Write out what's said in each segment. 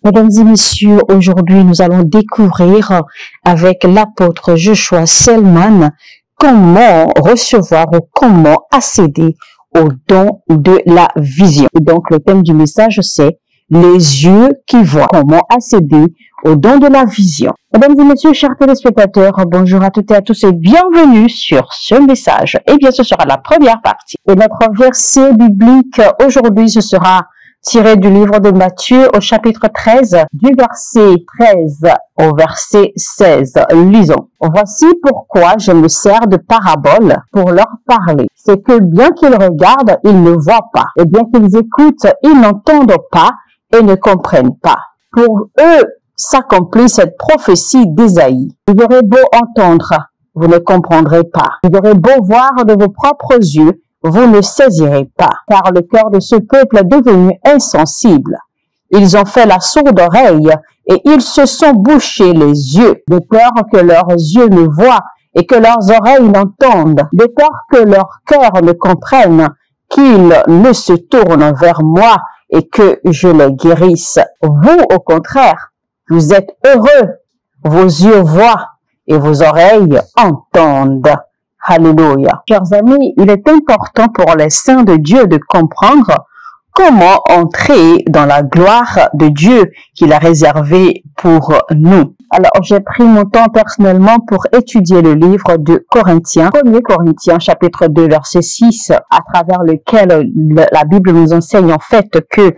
Mesdames et messieurs, aujourd'hui nous allons découvrir avec l'apôtre Joshua Selman comment recevoir ou comment accéder au don de la vision. Et donc le thème du message c'est les yeux qui voient. Comment accéder au don de la vision. Mesdames et messieurs, chers téléspectateurs, bonjour à toutes et à tous et bienvenue sur ce message. Et bien ce sera la première partie. Et notre verset biblique aujourd'hui ce sera tiré du livre de Matthieu au chapitre 13, du verset 13 au verset 16. Lisons. Voici pourquoi je me sers de paraboles pour leur parler. C'est que bien qu'ils regardent, ils ne voient pas. Et bien qu'ils écoutent, ils n'entendent pas et ne comprennent pas. Pour eux s'accomplit cette prophétie d'Ésaïe. Vous aurez beau entendre, vous ne comprendrez pas. Vous aurez beau voir de vos propres yeux, vous ne saisirez pas, car le cœur de ce peuple est devenu insensible. Ils ont fait la sourde oreille et ils se sont bouchés les yeux, de peur que leurs yeux ne voient et que leurs oreilles n'entendent, de peur que leur cœur ne comprenne, qu'ils ne se tournent vers moi et que je les guérisse. Vous, au contraire, vous êtes heureux, vos yeux voient et vos oreilles entendent. Alléluia. Chers amis, il est important pour les saints de Dieu de comprendre comment entrer dans la gloire de Dieu qu'il a réservée pour nous. Alors, j'ai pris mon temps personnellement pour étudier le livre de Corinthiens, 1 Corinthiens, chapitre 2, verset 6, à travers lequel la Bible nous enseigne en fait que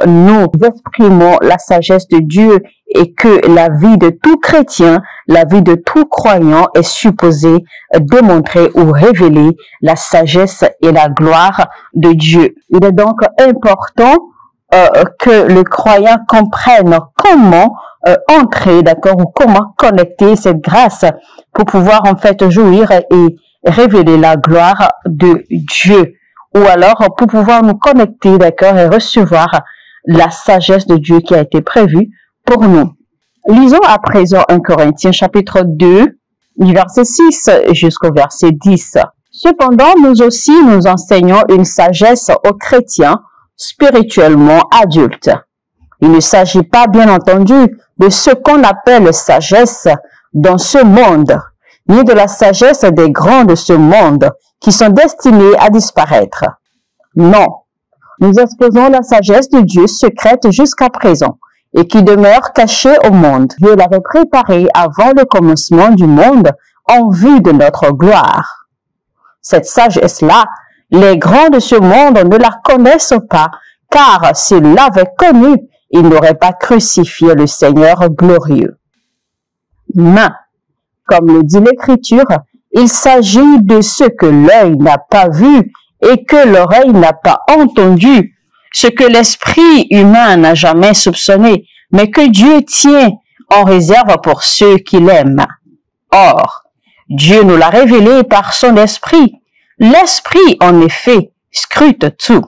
nous exprimons la sagesse de Dieu et que la vie de tout chrétien, la vie de tout croyant est supposée démontrer ou révéler la sagesse et la gloire de Dieu. Il est donc important que le croyant comprenne comment entrer, d'accord, ou comment connecter cette grâce pour pouvoir en fait jouir et révéler la gloire de Dieu. Ou alors pour pouvoir nous connecter, d'accord, et recevoir la sagesse de Dieu qui a été prévue pour nous. Lisons à présent 1 Corinthiens chapitre 2, du verset 6 jusqu'au verset 10. Cependant, nous aussi, nous enseignons une sagesse aux chrétiens spirituellement adultes. Il ne s'agit pas, bien entendu, de ce qu'on appelle sagesse dans ce monde, ni de la sagesse des grands de ce monde, qui sont destinés à disparaître. Non, nous exposons la sagesse de Dieu secrète jusqu'à présent et qui demeure cachée au monde. Dieu l'avait préparée avant le commencement du monde en vue de notre gloire. Cette sagesse-là, les grands de ce monde ne la connaissent pas, car s'ils l'avaient connue, ils n'auraient pas crucifié le Seigneur glorieux. Mais, comme le dit l'Écriture, il s'agit de ce que l'œil n'a pas vu et que l'oreille n'a pas entendu, ce que l'esprit humain n'a jamais soupçonné, mais que Dieu tient en réserve pour ceux qui l'aiment. Or, Dieu nous l'a révélé par son esprit. L'esprit, en effet, scrute tout,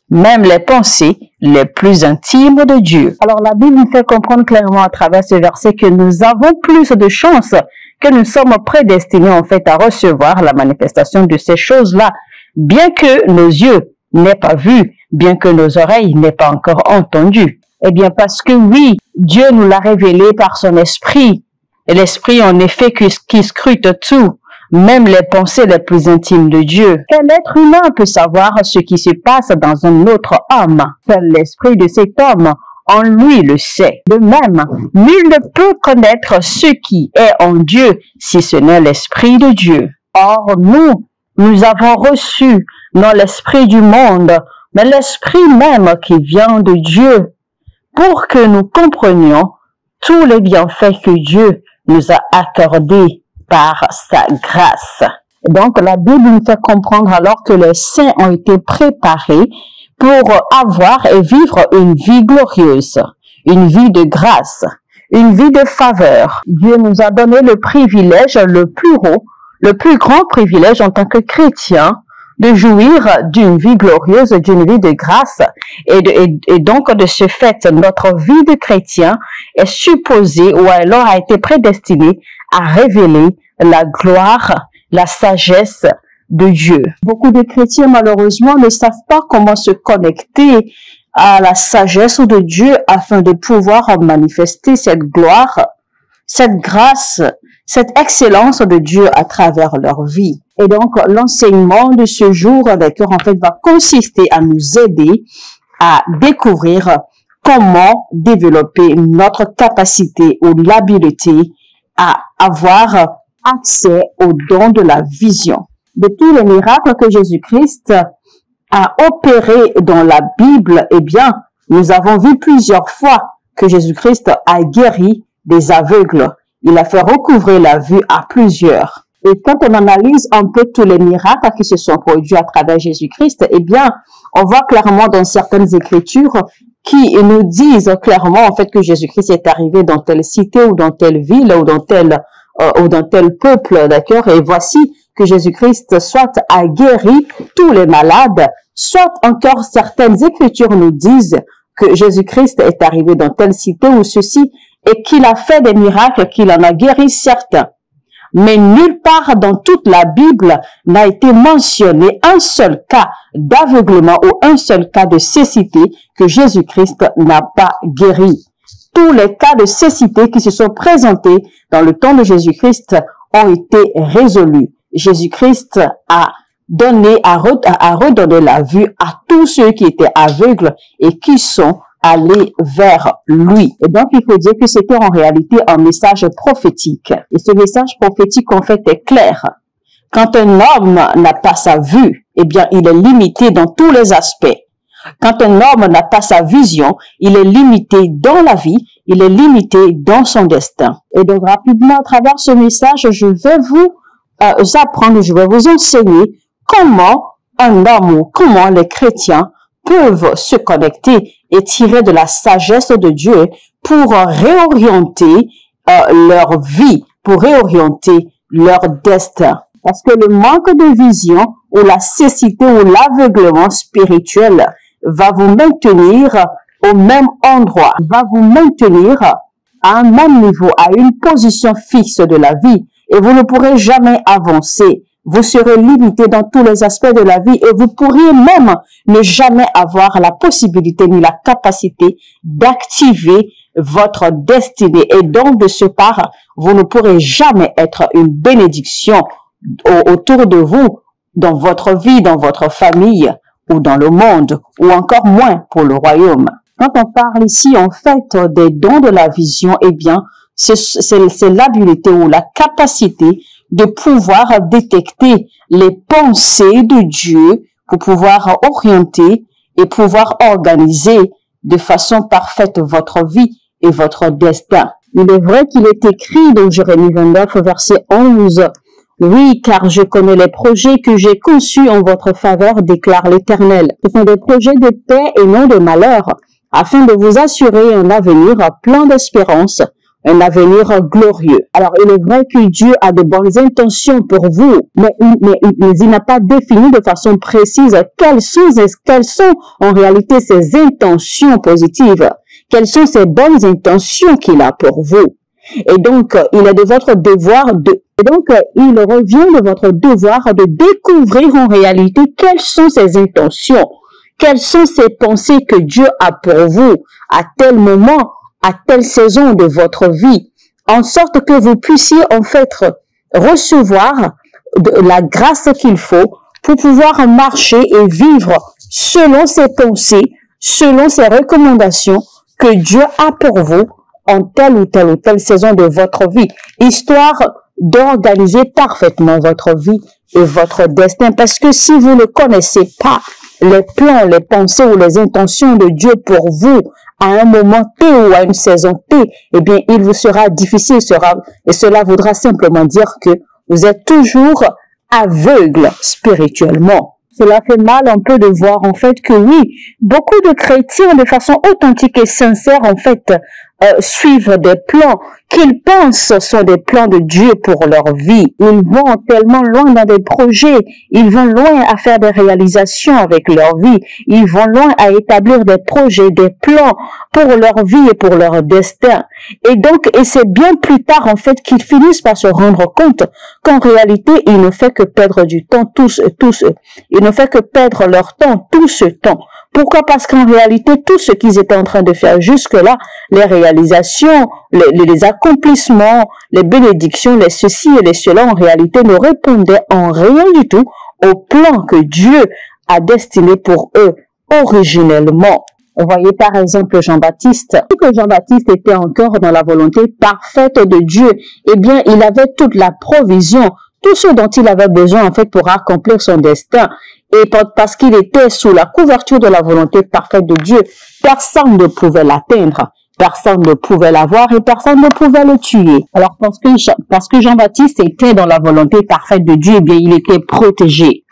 même les pensées les plus intimes de Dieu. Alors la Bible nous fait comprendre clairement à travers ce verset que nous avons plus de chances que nous sommes prédestinés en fait à recevoir la manifestation de ces choses-là, bien que nos yeux n'aient pas vu, bien que nos oreilles n'aient pas encore entendu. Eh bien parce que oui, Dieu nous l'a révélé par son esprit, et l'esprit en effet qui scrute tout, même les pensées les plus intimes de Dieu. Quel être humain peut savoir ce qui se passe dans un autre homme? Seul l'esprit de cet homme en lui le sait. De même, nul ne peut connaître ce qui est en Dieu si ce n'est l'esprit de Dieu. Or, nous avons reçu non l'esprit du monde, mais l'esprit même qui vient de Dieu, pour que nous comprenions tous les bienfaits que Dieu nous a accordés par sa grâce. Donc, la Bible nous fait comprendre alors que les saints ont été préparés pour avoir et vivre une vie glorieuse, une vie de grâce, une vie de faveur. Dieu nous a donné le privilège le plus haut, le plus grand privilège en tant que chrétien de jouir d'une vie glorieuse, d'une vie de grâce. Et donc, de ce fait, notre vie de chrétien est supposée ou alors a été prédestinée à révéler la gloire, la sagesse de Dieu. Beaucoup de chrétiens, malheureusement, ne savent pas comment se connecter à la sagesse de Dieu afin de pouvoir manifester cette gloire, cette grâce, cette excellence de Dieu à travers leur vie. Et donc, l'enseignement de ce jour, d'accord, en fait, va consister à nous aider à découvrir comment développer notre capacité ou l'habilité à avoir accès au don de la vision. De tous les miracles que Jésus-Christ a opérés dans la Bible, eh bien, nous avons vu plusieurs fois que Jésus-Christ a guéri des aveugles. Il a fait recouvrer la vue à plusieurs. Et quand on analyse un peu tous les miracles qui se sont produits à travers Jésus-Christ, eh bien, on voit clairement dans certaines écritures qui nous disent clairement en fait que Jésus-Christ est arrivé dans telle cité ou dans telle ville ou dans tel peuple, d'accord? Et voici que Jésus-Christ soit a guéri tous les malades, soit encore certaines écritures nous disent que Jésus-Christ est arrivé dans telle cité ou ceci et qu'il a fait des miracles, qu'il en a guéri certains. Mais nulle part dans toute la Bible n'a été mentionné un seul cas d'aveuglement ou un seul cas de cécité que Jésus-Christ n'a pas guéri. Tous les cas de cécité qui se sont présentés dans le temps de Jésus-Christ ont été résolus. Jésus-Christ a redonné la vue à tous ceux qui étaient aveugles et qui sont aller vers lui. Et donc, il faut dire que c'était en réalité un message prophétique. Et ce message prophétique, en fait, est clair. Quand un homme n'a pas sa vue, eh bien, il est limité dans tous les aspects. Quand un homme n'a pas sa vision, il est limité dans la vie, il est limité dans son destin. Et donc, rapidement, à travers ce message, je vais vous apprendre, je vais vous enseigner comment un homme ou comment les chrétiens peuvent se connecter et tirer de la sagesse de Dieu pour réorienter leur vie, pour réorienter leur destin. Parce que le manque de vision ou la cécité ou l'aveuglement spirituel va vous maintenir au même endroit, va vous maintenir à un même niveau, à une position fixe de la vie et vous ne pourrez jamais avancer. Vous serez limité dans tous les aspects de la vie et vous pourriez même ne jamais avoir la possibilité ni la capacité d'activer votre destinée. Et donc, de ce part, vous ne pourrez jamais être une bénédiction autour de vous, dans votre vie, dans votre famille ou dans le monde, ou encore moins pour le royaume. Quand on parle ici, en fait, des dons de la vision, eh bien, c'est l'habilité ou la capacité de pouvoir détecter les pensées de Dieu pour pouvoir orienter et pouvoir organiser de façon parfaite votre vie et votre destin. Il est vrai qu'il est écrit dans Jérémie 29, verset 11, « Oui, car je connais les projets que j'ai conçus en votre faveur, déclare l'Éternel. Ce sont des projets de paix et non de malheur, afin de vous assurer un avenir plein d'espérance, un avenir glorieux. » Alors, il est vrai que Dieu a de bonnes intentions pour vous, mais il n'a pas défini de façon précise quelles sont en réalité ses intentions positives, quelles sont ces bonnes intentions qu'il a pour vous. Et donc, il est de votre devoir il revient de votre devoir de découvrir en réalité quelles sont ses intentions, quelles sont ces pensées que Dieu a pour vous à tel moment, à telle saison de votre vie, en sorte que vous puissiez en fait recevoir la grâce qu'il faut pour pouvoir marcher et vivre selon ses pensées, selon ses recommandations que Dieu a pour vous en telle ou telle saison de votre vie, histoire d'organiser parfaitement votre vie et votre destin. Parce que si vous ne connaissez pas les plans, les pensées ou les intentions de Dieu pour vous à un moment T ou à une saison T, eh bien, il vous sera difficile, et cela voudra simplement dire que vous êtes toujours aveugle spirituellement. Cela fait mal un peu de voir en fait que oui, beaucoup de chrétiens de façon authentique et sincère en fait suivent des plans qu'ils pensent sont des plans de Dieu pour leur vie. Ils vont tellement loin dans des projets, ils vont loin à faire des réalisations avec leur vie, ils vont loin à établir des projets, des plans pour leur vie et pour leur destin. Et c'est bien plus tard en fait qu'ils finissent par se rendre compte qu'en réalité, ils ne font que perdre du temps, ils ne font que perdre leur temps, tout ce temps, Pourquoi? Parce qu'en réalité, tout ce qu'ils étaient en train de faire jusque-là, les réalisations, les accomplissements, les bénédictions, les ceci et les cela, en réalité, ne répondaient en rien du tout au plan que Dieu a destiné pour eux originellement. Vous voyez par exemple Jean-Baptiste. Que Jean-Baptiste était encore dans la volonté parfaite de Dieu, eh bien, il avait toute la provision, tout ce dont il avait besoin en fait pour accomplir son destin. Et parce qu'il était sous la couverture de la volonté parfaite de Dieu, personne ne pouvait l'atteindre, personne ne pouvait l'avoir et personne ne pouvait le tuer. Alors parce que Jean-Baptiste était dans la volonté parfaite de Dieu, eh bien, il était protégé.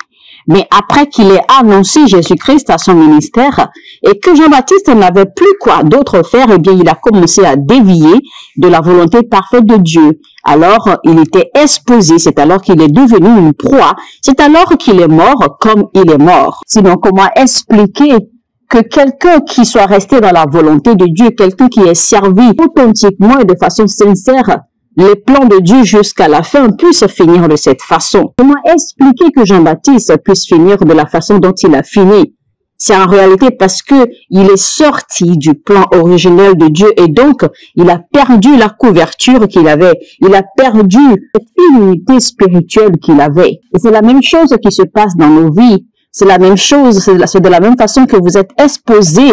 Mais après qu'il ait annoncé Jésus-Christ à son ministère et que Jean-Baptiste n'avait plus quoi d'autre faire, eh bien, il a commencé à dévier de la volonté parfaite de Dieu. Alors, il était exposé, c'est alors qu'il est devenu une proie, c'est alors qu'il est mort comme il est mort. Sinon, comment expliquer que quelqu'un qui soit resté dans la volonté de Dieu, quelqu'un qui ait servi authentiquement et de façon sincère les plans de Dieu jusqu'à la fin puissent finir de cette façon? Comment expliquer que Jean-Baptiste puisse finir de la façon dont il a fini? C'est en réalité parce que il est sorti du plan originel de Dieu et donc il a perdu la couverture qu'il avait. Il a perdu cette immunité spirituelle qu'il avait. Et c'est la même chose qui se passe dans nos vies. C'est la même chose, c'est de la même façon que vous êtes exposé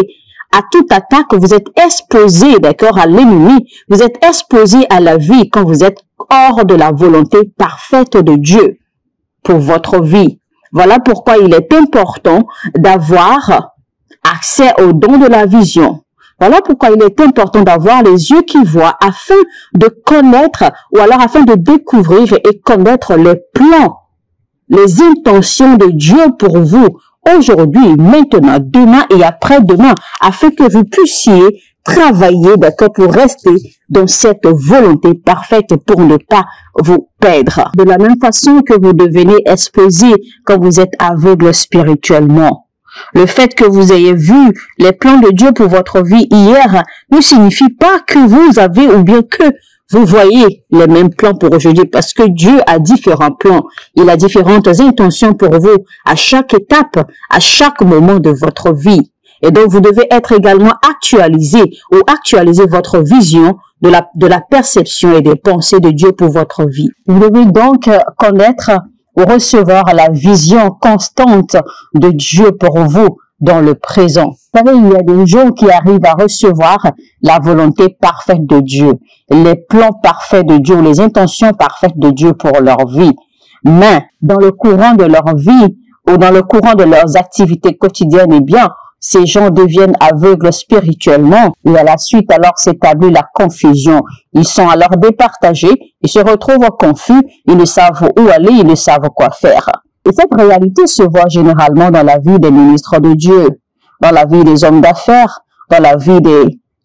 à toute attaque, vous êtes exposé, d'accord, à l'ennemi, vous êtes exposé à la vie quand vous êtes hors de la volonté parfaite de Dieu pour votre vie. Voilà pourquoi il est important d'avoir accès au don de la vision. Voilà pourquoi il est important d'avoir les yeux qui voient afin de connaître ou alors afin de découvrir et connaître les plans, les intentions de Dieu pour vous. Aujourd'hui, maintenant, demain et après-demain, afin que vous puissiez travailler, d'accord, pour rester dans cette volonté parfaite pour ne pas vous perdre. De la même façon que vous devenez exposé quand vous êtes aveugle spirituellement. Le fait que vous ayez vu les plans de Dieu pour votre vie hier ne signifie pas que vous avez ou bien que vous voyez les mêmes plans pour aujourd'hui parce que Dieu a différents plans. Il a différentes intentions pour vous à chaque étape, à chaque moment de votre vie. Et donc, vous devez être également actualisé ou actualiser votre vision de la perception et des pensées de Dieu pour votre vie. Vous devez donc connaître ou recevoir la vision constante de Dieu pour vous dans le présent. Vous savez, il y a des gens qui arrivent à recevoir la volonté parfaite de Dieu, les plans parfaits de Dieu, les intentions parfaites de Dieu pour leur vie. Mais dans le courant de leur vie ou dans le courant de leurs activités quotidiennes, eh bien, ces gens deviennent aveugles spirituellement et à la suite alors s'établit la confusion. Ils sont alors départagés, ils se retrouvent confus, ils ne savent où aller, ils ne savent quoi faire. Et cette réalité se voit généralement dans la vie des ministres de Dieu, dans la vie des hommes d'affaires, dans la vie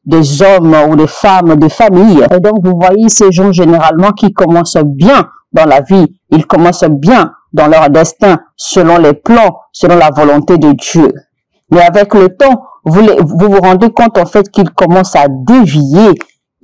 des hommes ou des femmes de famille. Et donc, vous voyez ces gens généralement qui commencent bien dans la vie. Ils commencent bien dans leur destin, selon les plans, selon la volonté de Dieu. Mais avec le temps, vous vous rendez compte en fait qu'ils commencent à dévier.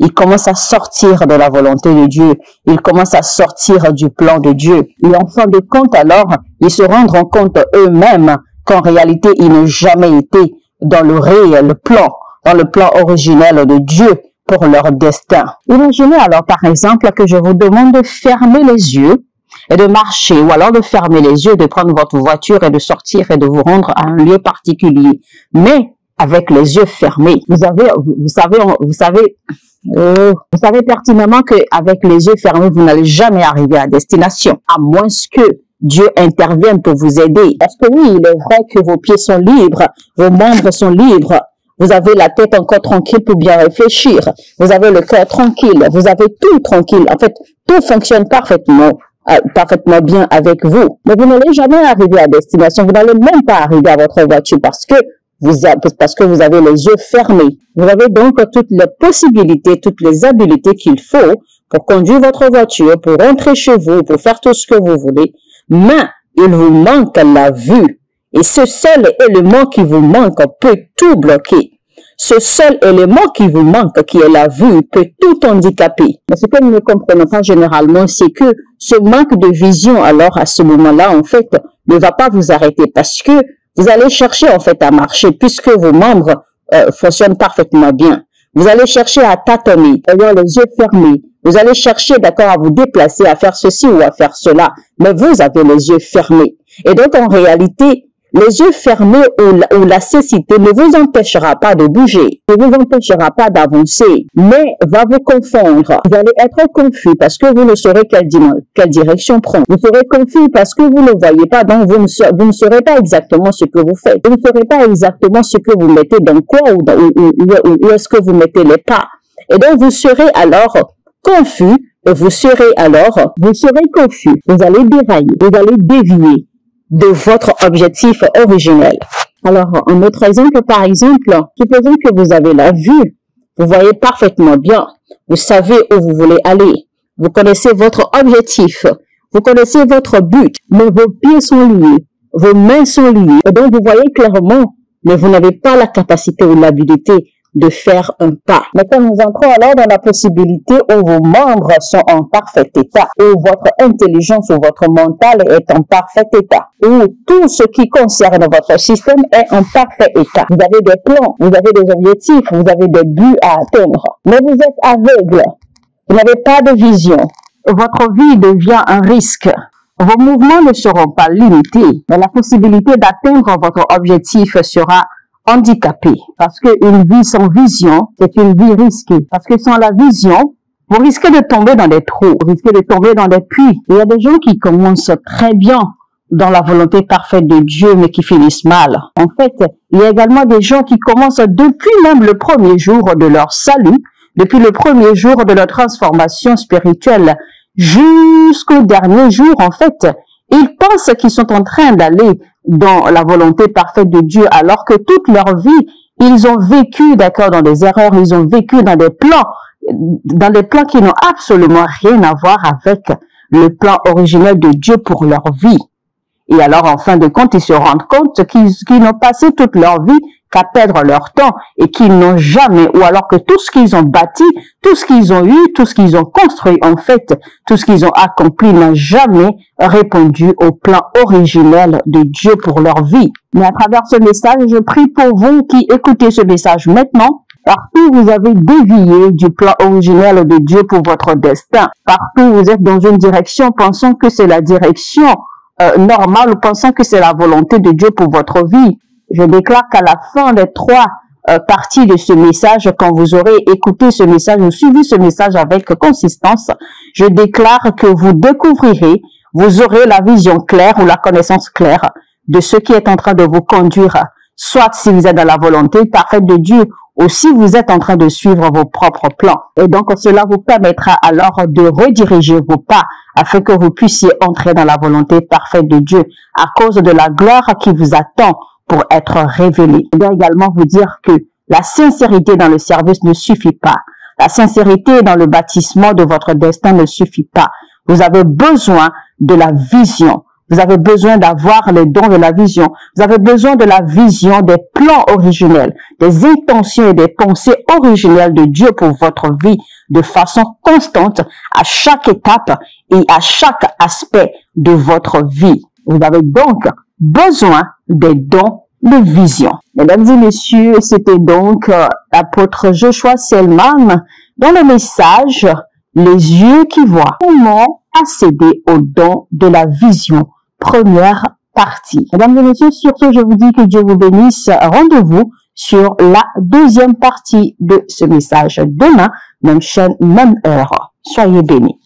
Ils commencent à sortir de la volonté de Dieu. Ils commencent à sortir du plan de Dieu. Et en fin de compte, alors, ils se rendront compte eux-mêmes qu'en réalité, ils n'ont jamais été dans le réel plan, dans le plan originel de Dieu pour leur destin. Imaginez alors, par exemple, que je vous demande de fermer les yeux et de marcher, ou alors de fermer les yeux, de prendre votre voiture et de sortir et de vous rendre à un lieu particulier. Mais avec les yeux fermés, vous savez pertinemment qu'avec les yeux fermés, vous n'allez jamais arriver à destination, à moins que Dieu intervienne pour vous aider. Parce que oui, il est vrai que vos pieds sont libres, vos membres sont libres, vous avez la tête encore tranquille pour bien réfléchir, vous avez le cœur tranquille, vous avez tout tranquille. En fait, tout fonctionne parfaitement parfaitement bien avec vous. Mais vous n'allez jamais arriver à destination, vous n'allez même pas arriver à votre voiture parce que vous avez les yeux fermés. Vous avez donc toutes les possibilités, toutes les habiletés qu'il faut pour conduire votre voiture, pour rentrer chez vous, pour faire tout ce que vous voulez. Mais il vous manque la vue. Et ce seul élément qui vous manque peut tout bloquer. Ce seul élément qui vous manque, qui est la vue, peut tout handicaper. Mais ce que nous ne comprenons pas généralement, c'est que ce manque de vision, alors à ce moment-là, en fait, ne va pas vous arrêter parce que Vous allez chercher en fait à marcher puisque vos membres fonctionnent parfaitement bien. Vous allez chercher à tâtonner, ayant les yeux fermés. Vous allez chercher, d'accord, à vous déplacer, à faire ceci ou à faire cela. Mais vous avez les yeux fermés. Et donc, en réalité, les yeux fermés ou la cécité ne vous empêchera pas de bouger, ne vous empêchera pas d'avancer, mais va vous confondre. Vous allez être confus parce que vous ne saurez quelle direction prendre. Vous serez confus parce que vous ne voyez pas, donc vous ne saurez pas exactement ce que vous faites. Vous ne saurez pas exactement ce que vous mettez dans quoi où est-ce que vous mettez les pas. Et donc, vous serez alors confus et vous serez confus. Vous allez dérailler, vous allez dévier de votre objectif originel. Alors, un autre exemple, par exemple, supposons que vous avez la vue, vous voyez parfaitement bien, vous savez où vous voulez aller, vous connaissez votre objectif, vous connaissez votre but, mais vos pieds sont liés, vos mains sont liées, et donc vous voyez clairement, mais vous n'avez pas la capacité ou l'habilité de faire un pas. Maintenant, nous entrons alors dans la possibilité où vos membres sont en parfait état, où votre intelligence ou votre mental est en parfait état, où tout ce qui concerne votre système est en parfait état. Vous avez des plans, vous avez des objectifs, vous avez des buts à atteindre, mais vous êtes aveugle, vous n'avez pas de vision. Votre vie devient un risque. Vos mouvements ne seront pas limités, mais la possibilité d'atteindre votre objectif sera handicapé, parce qu'une vie sans vision, c'est une vie risquée. Parce que sans la vision, vous risquez de tomber dans des trous, vous risquez de tomber dans des puits. Il y a des gens qui commencent très bien dans la volonté parfaite de Dieu, mais qui finissent mal. En fait, il y a également des gens qui commencent depuis même le premier jour de leur salut, depuis le premier jour de leur transformation spirituelle, jusqu'au dernier jour, en fait, ils pensent qu'ils sont en train d'aller dans la volonté parfaite de Dieu, alors que toute leur vie, ils ont vécu, d'accord, dans des erreurs, ils ont vécu dans des plans qui n'ont absolument rien à voir avec le plan originel de Dieu pour leur vie. Et alors, en fin de compte, ils se rendent compte qu'ils ont passé toute leur vie qu'à perdre leur temps et qu'ils n'ont jamais, ou alors que tout ce qu'ils ont bâti, tout ce qu'ils ont eu, tout ce qu'ils ont construit, en fait, tout ce qu'ils ont accompli n'a jamais répondu au plan originel de Dieu pour leur vie. Mais à travers ce message, je prie pour vous qui écoutez ce message maintenant. Partout vous avez dévié du plan originel de Dieu pour votre destin. Partout vous êtes dans une direction pensant que c'est la direction normale ou pensant que c'est la volonté de Dieu pour votre vie. Je déclare qu'à la fin des 3 parties de ce message, quand vous aurez écouté ce message ou suivi ce message avec consistance, je déclare que vous découvrirez, vous aurez la vision claire ou la connaissance claire de ce qui est en train de vous conduire, soit si vous êtes dans la volonté parfaite de Dieu ou si vous êtes en train de suivre vos propres plans. Et donc, cela vous permettra alors de rediriger vos pas afin que vous puissiez entrer dans la volonté parfaite de Dieu à cause de la gloire qui vous attend pour être révélé. Je dois également vous dire que la sincérité dans le service ne suffit pas. La sincérité dans le bâtissement de votre destin ne suffit pas. Vous avez besoin de la vision. Vous avez besoin d'avoir les dons de la vision. Vous avez besoin de la vision des plans originels, des intentions et des pensées originelles de Dieu pour votre vie de façon constante à chaque étape et à chaque aspect de votre vie. Vous avez donc besoin des dons de vision. Mesdames et messieurs, c'était donc l'apôtre Joshua Selman dans le message « Les yeux qui voient ». Comment accéder aux dons de la vision, première partie. Mesdames et messieurs, sur ce, je vous dis que Dieu vous bénisse. Rendez-vous sur la deuxième partie de ce message demain, même chaîne, même heure. Soyez bénis.